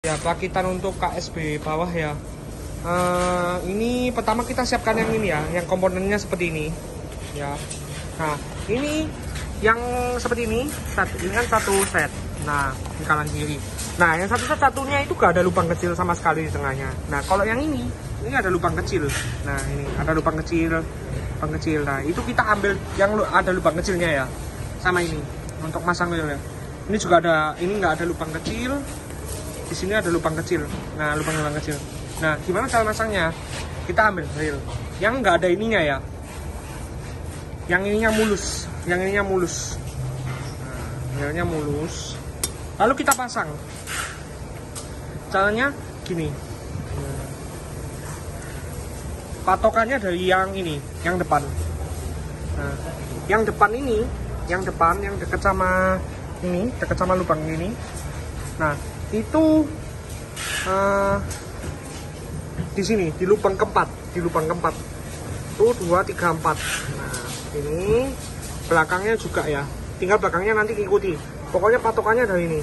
Ya, pakitan untuk KSB bawah ya. Ini pertama kita siapkan yang ini ya, yang komponennya seperti ini ya. Nah, ini yang seperti ini, ini kan satu set. Nah, di kanan kiri. Nah, yang satunya itu gak ada lubang kecil sama sekali di tengahnya. Nah, kalau yang ini ada lubang kecil. Nah, ini ada lubang kecil, lubang kecil. Nah, itu kita ambil yang ada lubang kecilnya ya, sama ini untuk masang ya. Ini juga ada, ini nggak ada lubang kecil. Di sini ada lubang kecil. Nah, lubang kecil. Nah, gimana cara masangnya? Kita ambil reel yang nggak ada ininya ya. Yang ininya mulus, yang ininya mulus. Nah, reelnya mulus. Lalu kita pasang. Caranya gini. Patokannya dari yang ini, yang depan. Nah, yang depan ini, yang dekat sama ini, dekat sama lubang ini. Nah, itu di sini di lubang keempat, tuh 2, 3, 4. Nah, ini belakangnya juga ya, tinggal belakangnya nanti ikuti. Pokoknya patokannya dari ini.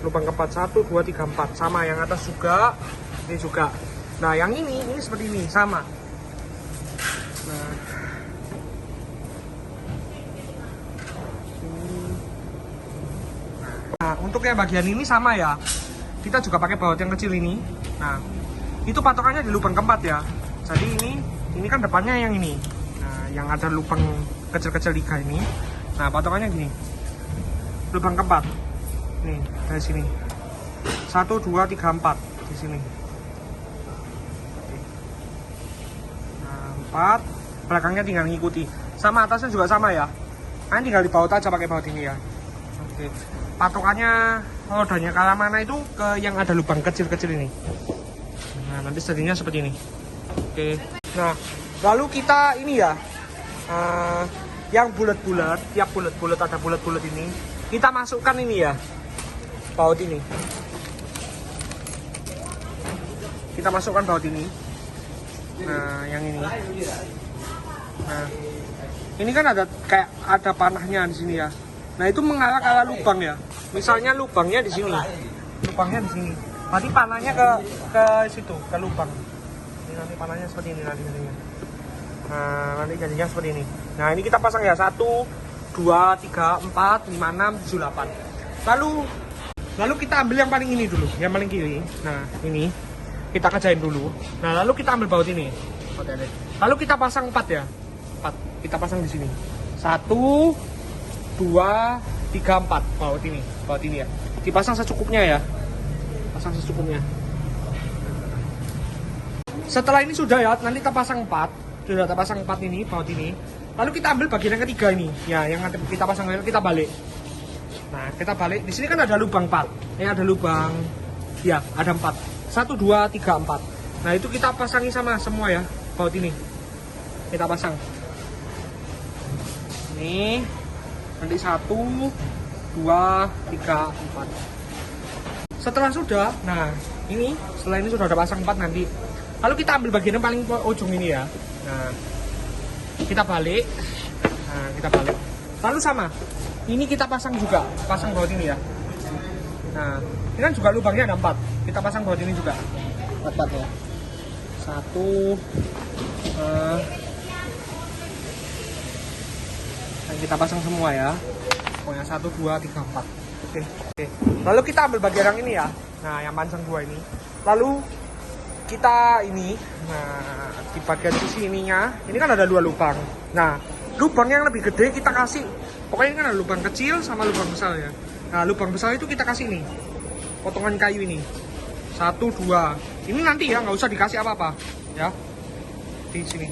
Lubang keempat 1, 2, 3, 4 sama, yang atas juga, ini juga. Nah, yang ini seperti ini sama. Nah, untuk yang bagian ini sama ya, kita juga pakai baut yang kecil ini. Nah, itu patokannya di lubang keempat ya. Jadi ini kan depannya yang ini. Nah, yang ada lubang kecil-kecil 3 ini. Nah, patokannya gini. Lubang keempat. Nih, dari sini. 1, 2, 3, 4 di sini. Nah, 4. Belakangnya tinggal ngikuti. Sama atasnya juga sama ya. Nah, tinggal dibaut aja pakai baut ini ya. Oke. Patokannya rodanya kalah mana itu ke yang ada lubang kecil-kecil ini. Nah, nanti jadinya seperti ini. Oke. Nah, lalu kita ini ya, yang bulat-bulat, tiap bulat-bulat ada bulat-bulat ini, kita masukkan ini ya, baut ini. Kita masukkan baut ini. Nah, yang ini. Nah, ini kan ada kayak ada panahnya di sini ya. Nah, itu mengarah ke lubang ya. Misalnya lubangnya di sini. Lubangnya di sini. Nanti panahnya ke situ, ke lubang. Ini nanti panahnya seperti ini nanti jadinya. Nah, nanti jadinya seperti ini. Nah, ini kita pasang ya. 1, 2, 3, 4, 5, 6, 7, 8. Lalu kita ambil yang paling ini dulu, yang paling kiri. Nah, ini kita kerjain dulu. Nah, lalu kita ambil baut ini. Lalu kita pasang 4 ya. 4. Kita pasang di sini. 1, 2, 3, 4 baut ini ya, dipasang secukupnya ya, pasang secukupnya. Setelah ini sudah ya, nanti kita pasang 4, sudah kita pasang 4 ini baut ini. Lalu kita ambil bagian yang ketiga ini ya, yang kita pasang, kita balik. Nah, kita balik, di sini kan ada lubang 4, ada lubang ya, ada 4, 1, 2, 3, 4. Nah, itu kita pasangi sama semua ya, baut ini kita pasang ini. Nanti 1, 2, 3, 4. Setelah sudah, nah ini setelah ini sudah ada pasang 4 nanti. Lalu kita ambil bagian yang paling ujung ini ya. Nah, kita balik. Nah, kita balik. Lalu sama, ini kita pasang juga, pasang baut ini ya. Nah, ini kan juga lubangnya ada 4. Kita pasang baut ini juga 4 ya. 1, kita pasang semua ya, pokoknya 1, 2, 3, 4. Oke. Lalu kita ambil bagian yang ini ya, nah yang panjang 2 ini. Lalu kita ini, nah di bagian sisi ininya, ini kan ada 2 lubang. Nah, lubang yang lebih gede kita kasih, pokoknya ini kan ada lubang kecil sama lubang besar ya. Nah, lubang besar itu kita kasih nih, potongan kayu ini, 1, 2. Ini nanti ya, nggak usah dikasih apa-apa ya, di sini.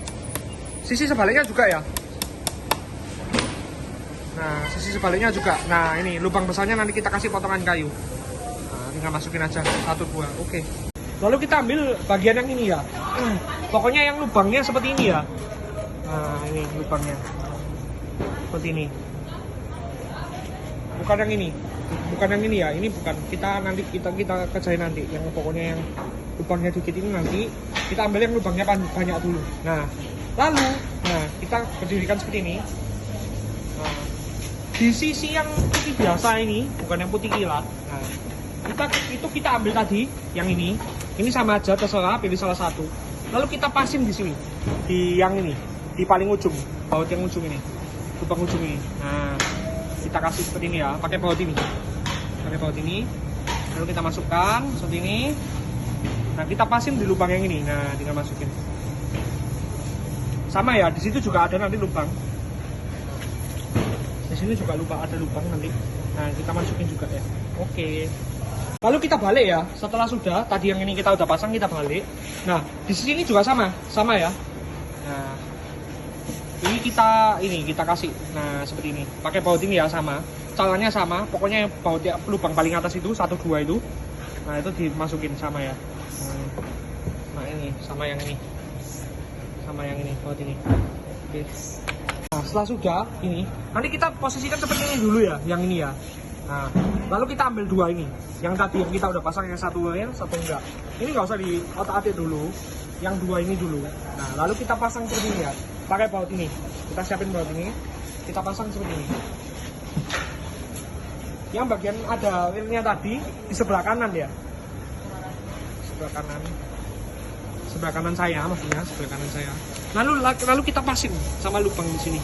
Sisi sebaliknya juga ya. Nah, sisi sebaliknya juga. Nah, ini lubang besarnya nanti kita kasih potongan kayu. Nah, tinggal masukin aja 1, 2. Oke. Lalu kita ambil bagian yang ini ya. Pokoknya yang lubangnya seperti ini ya. Nah, ini lubangnya. Seperti ini. Bukan yang ini. Bukan yang ini ya. Ini bukan. Kita nanti kita kerjain nanti. Yang pokoknya yang lubangnya dikit ini nanti kita ambil yang lubangnya banyak dulu. Nah, lalu kita berdirikan seperti ini. Nah, di sisi yang putih biasa ini, bukan yang putih kilat. Nah, kita ambil tadi yang ini sama aja, terserah pilih salah satu. Lalu kita pasin di sini, di yang ini, di paling ujung, baut yang ujung ini, lubang ujung ini. Nah, kita kasih seperti ini ya, pakai baut ini, lalu kita masukkan seperti ini. Nah, kita pasin di lubang yang ini. Nah, tinggal masukin. Sama ya, di situ juga ada nanti lubang. Di sini juga ada lubang nanti. Nah, kita masukin juga ya. Oke. Lalu kita balik ya. Setelah sudah tadi yang ini kita udah pasang, kita balik. Nah, di sini juga sama ya. Nah, ini kita kasih. Nah, seperti ini. Pakai baut ini ya, sama. Caranya sama. Pokoknya baut ya, lubang paling atas itu 1, 2 itu. Nah, itu dimasukin sama ya. Nah, ini sama yang ini. Baut ini. Oke. Nah, setelah sudah ini, nanti kita posisikan seperti ini dulu ya, yang ini ya. Nah, lalu kita ambil 2 ini, yang tadi yang kita udah pasang, yang satu enggak. Ini nggak usah di otak-atik dulu, yang 2 ini dulu. Nah, lalu kita pasang seperti ini ya, pakai baut ini. Kita siapin baut ini, kita pasang seperti ini. Yang bagian ada wirnya tadi di sebelah kanan ya, sebelah kanan saya maksudnya, sebelah kanan saya. Lalu kita pasin sama lubang di sini.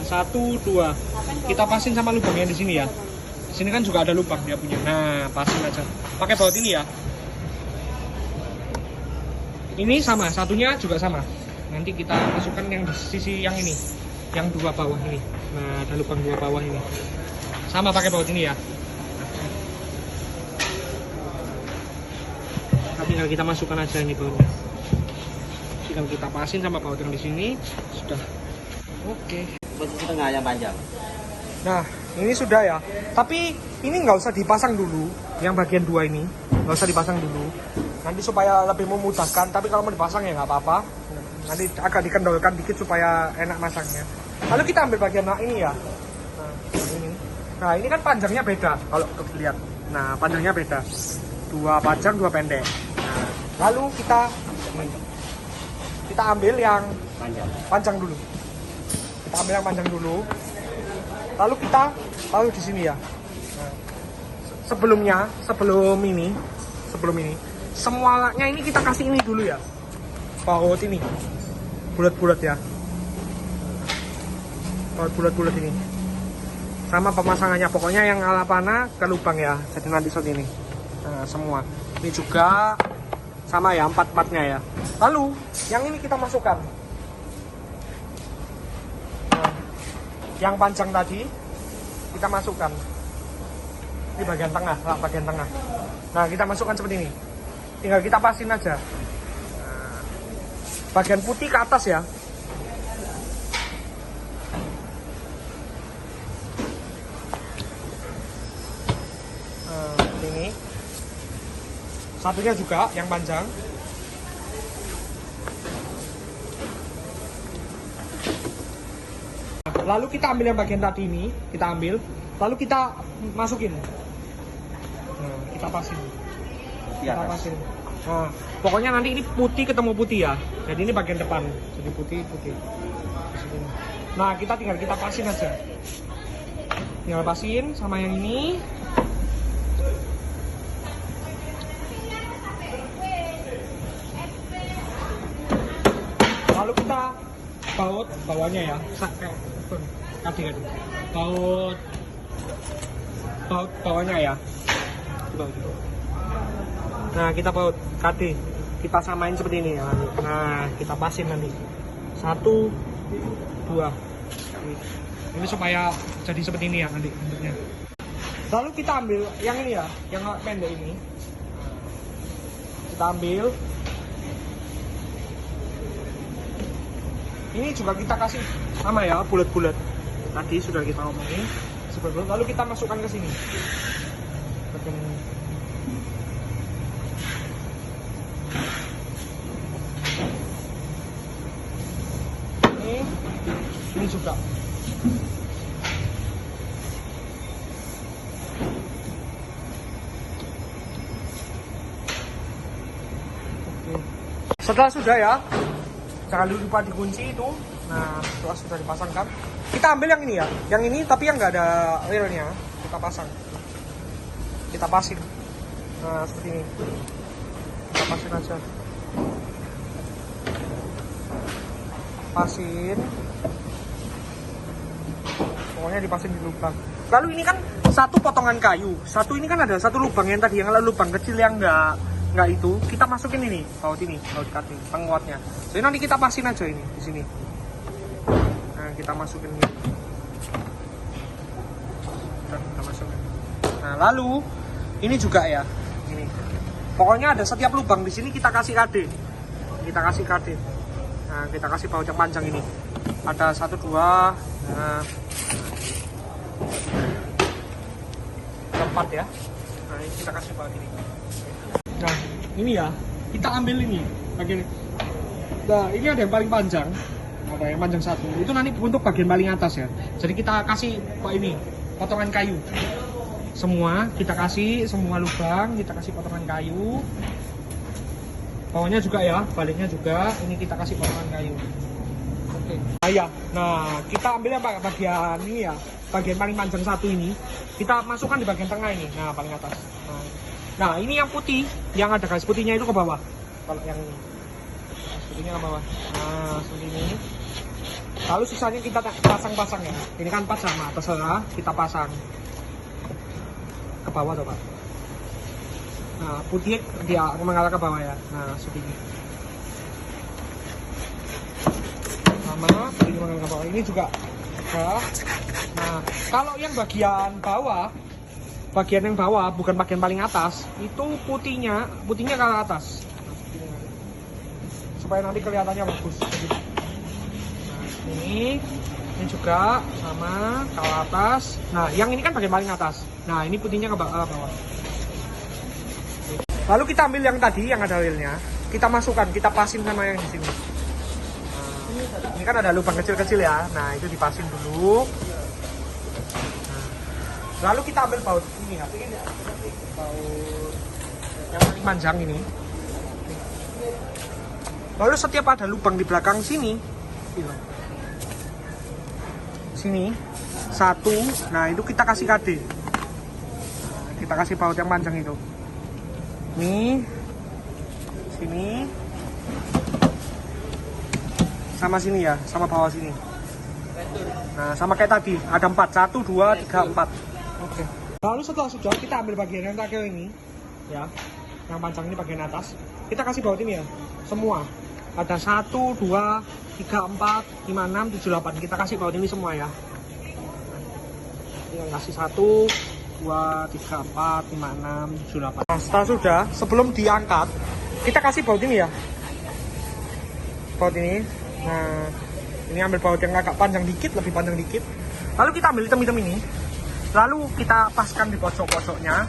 1, 2. Kita pasin sama lubangnya di sini ya. Di sini kan juga ada lubang dia punya. Nah, pasin aja. Pakai baut ini ya. Ini sama, satunya juga sama. Nanti kita masukkan yang di sisi yang ini, yang 2 bawah ini. Nah, ada lubang 2 bawah ini. Sama pakai baut ini ya. Tinggal kita masukkan aja ini bautnya. Tinggal kita pasin sama baut yang di sini. Sudah. Oke. Setengah yang panjang. Nah, ini sudah ya. Tapi ini nggak usah dipasang dulu. Yang bagian 2 ini nggak usah dipasang dulu. Nanti supaya lebih memudahkan. Tapi kalau mau dipasang ya nggak apa-apa. Nanti agak dikendorkan dikit supaya enak masangnya. Lalu kita ambil bagian ini ya. Nah, ini kan panjangnya beda kalau lihat. Nah, panjangnya beda. 2 panjang, 2 pendek. Nah, lalu kita ambil yang panjang dulu. Kita ambil yang panjang dulu. Lalu kita taruh di sini ya. Nah, sebelum ini, semua alatnya ini kita kasih ini dulu ya. Baut ini. Bulat-bulat ya. Baut bulat-bulat ini. Sama pemasangannya, pokoknya yang ala panah ke lubang ya. Jadi nanti seperti ini. Nah, semua. Ini juga sama ya, 4-4-nya ya. Lalu yang ini kita masukkan. Nah, yang panjang tadi kita masukkan di bagian tengah, bagian tengah. Nah, kita masukkan seperti ini. Tinggal kita pasin aja. Nah, bagian putih ke atas ya. Ini satunya juga yang panjang. Lalu kita ambil yang bagian tadi ini, lalu kita masukin. Nah, kita pasin. Nah, pokoknya nanti ini putih ketemu putih ya. Jadi ini bagian depan, jadi putih. Nah, kita pasin aja. Tinggal pasin sama yang ini. Lalu kita baut bawahnya ya, baut bawahnya ya. Nah, kita baut KD, kita samain seperti ini ya. Nah, kita pasin nanti 1, 2. Ini supaya jadi seperti ini ya nanti bentuknya. Lalu kita ambil yang ini ya, yang pendek ini. Kita ambil. Ini juga kita kasih sama ya, bulat-bulat. Tadi sudah kita omongin, seperti lalu kita masukkan ke sini. Ini juga. Oke. Setelah sudah ya, jangan lupa dikunci itu. Nah, setelah sudah dipasangkan, kita ambil yang ini ya, yang ini tapi yang nggak ada wheelnya, kita pasang, kita pasin. Nah seperti ini, kita pasin aja, pasin, pokoknya dipasin di lubang. Lalu ini kan satu potongan kayu, satu ini kan ada satu lubang yang tadi, yang lubang kecil yang nggak itu, kita masukin ini, baut cutting penguatnya. Jadi nanti kita pasin aja ini di sini. Nah kita masukin ini. Kita masukin. Nah lalu ini juga ya, ini. Pokoknya ada setiap lubang di sini kita kasih KD. Kita kasih KD. Nah kita kasih baut yang panjang ini. Ada 1, 2, nah 4 ya. Nah ini kita kasih baut ini. Nah ini ya, kita ambil ini bagian. Nah ini ada yang paling panjang, ada yang panjang 1. Itu nanti untuk bagian paling atas ya. Jadi kita kasih ini potongan kayu. Semua kita kasih, semua lubang kita kasih potongan kayu. Bawahnya juga ya, baliknya juga ini kita kasih potongan kayu. Oke. Nah ya, nah kita ambil apa bagian ini ya, bagian paling panjang 1 ini kita masukkan di bagian tengah ini. Nah paling atas. Nah ini yang putih, yang ada garis putihnya itu ke bawah. Kalau yang ini, garis putihnya ke bawah. Nah seperti ini. Lalu sisanya kita pasang-pasang ya. Ini kan 4 sama, terserah kita pasang ke bawah coba. Nah putih dia mengarah ke bawah ya. Nah seperti ini. Sama ini mengarah ke bawah. Ini juga. Nah kalau yang bagian bawah, bagian yang bawah bukan bagian paling atas, itu putihnya ke arah atas. Nah, supaya nanti kelihatannya bagus. Nah ini juga sama ke arah atas. Nah yang ini kan bagian paling atas. Nah ini putihnya ke bawah. Lalu kita ambil yang tadi yang ada oilnya, kita masukkan, kita pasin sama yang di sini. Nah, ini kan ada lubang kecil-kecil ya. Nah itu dipasin dulu. Nah, lalu kita ambil baut ini ya, baut yang paling panjang ini. Lalu setiap ada lubang di belakang sini, sini 1. Nah itu kita kasih KD. Kita kasih baut yang panjang itu. Nih, sini, sama sini ya, sama bawah sini. Nah, sama kayak tadi, ada 4, 1, 2, 3, 4. Oke. Lalu setelah sudah kita ambil bagian yang terakhir ini, ya, yang panjang ini bagian atas. Kita kasih baut ini ya, semua. Ada 1, 2, 3, 4, 5, 6, 7, 8. Kita kasih baut ini semua ya. Kita kasih 1, 2, 3, 4, 5, 6, 7, 8. Nah setelah sudah, sebelum diangkat kita kasih baut ini ya, baut ini. Nah ini ambil baut yang agak panjang dikit, lebih panjang dikit. Lalu kita ambil hitam-hitam ini, lalu kita paskan di pojok-pojoknya.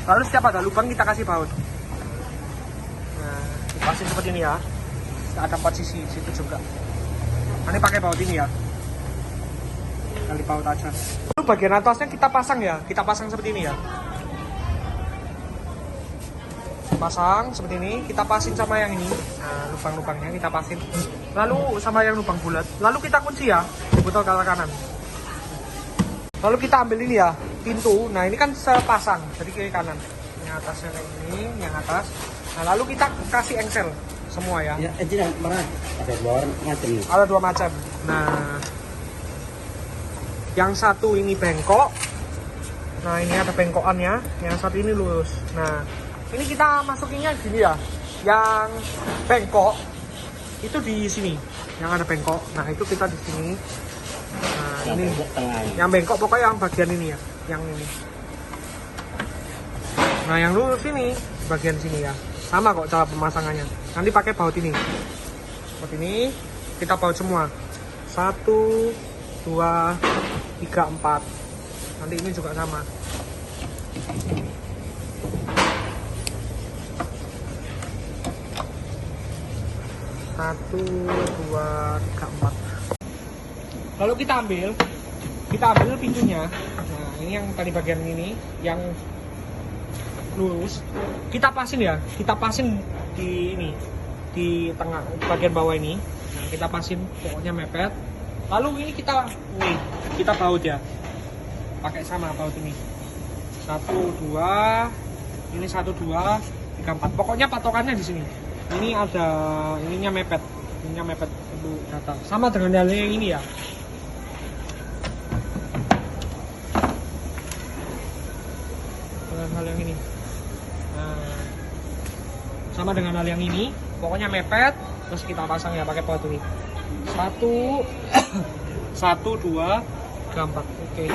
Lalu setiap ada lubang kita kasih baut. Nah dipasin seperti ini ya, ada 4 sisi situ juga. Nanti pakai baut ini ya, kali baut aja. Lalu bagian atasnya kita pasang ya, kita pasang seperti ini ya. Pasang seperti ini, kita pasin sama yang ini. Nah, lubang-lubangnya kita pasin. Lalu sama yang lubang bulat. Lalu kita kunci ya, di botol ke arah kanan. Lalu kita ambil ini ya, pintu. Nah, ini kan sepasang, jadi kiri kanan. Yang atasnya kayak ini, yang atas. Nah, lalu kita kasih engsel semua ya. Ya, ada 2 macam. Ada 2 macam. Nah, yang satu ini bengkok. Nah ini ada bengkokannya, yang satu ini lurus. Nah ini kita masukinnya gini ya, yang bengkok itu di sini, yang ada bengkok. Nah itu kita di sini. Nah yang ini yang bengkok pokoknya yang bagian ini ya, yang ini. Nah yang lurus ini bagian sini ya, sama kok cara pemasangannya. Nanti pakai baut ini, seperti ini. Kita baut semua, 1, 2, 3, 4. Nanti ini juga sama. 1, 2, 3, 4. Lalu kita ambil pintunya. Nah ini yang tadi bagian ini, yang lurus. Kita pasin ya, kita pasin di ini, di tengah bagian bawah ini. Nah, kita pasin, pokoknya mepet. Lalu ini kita baut ya, pakai sama baut ini. 1, 2, Ini 1, 2, 3, 4. Pokoknya patokannya di sini. Ini ada ininya mepet. Ininya mepet untuk data. Sama dengan halnya yang ini ya. Dengan hal yang ini. Nah, sama dengan hal yang ini. Pokoknya mepet. Terus kita pasang ya pakai baut ini. 1, 1, 2, 3, 4. Oke.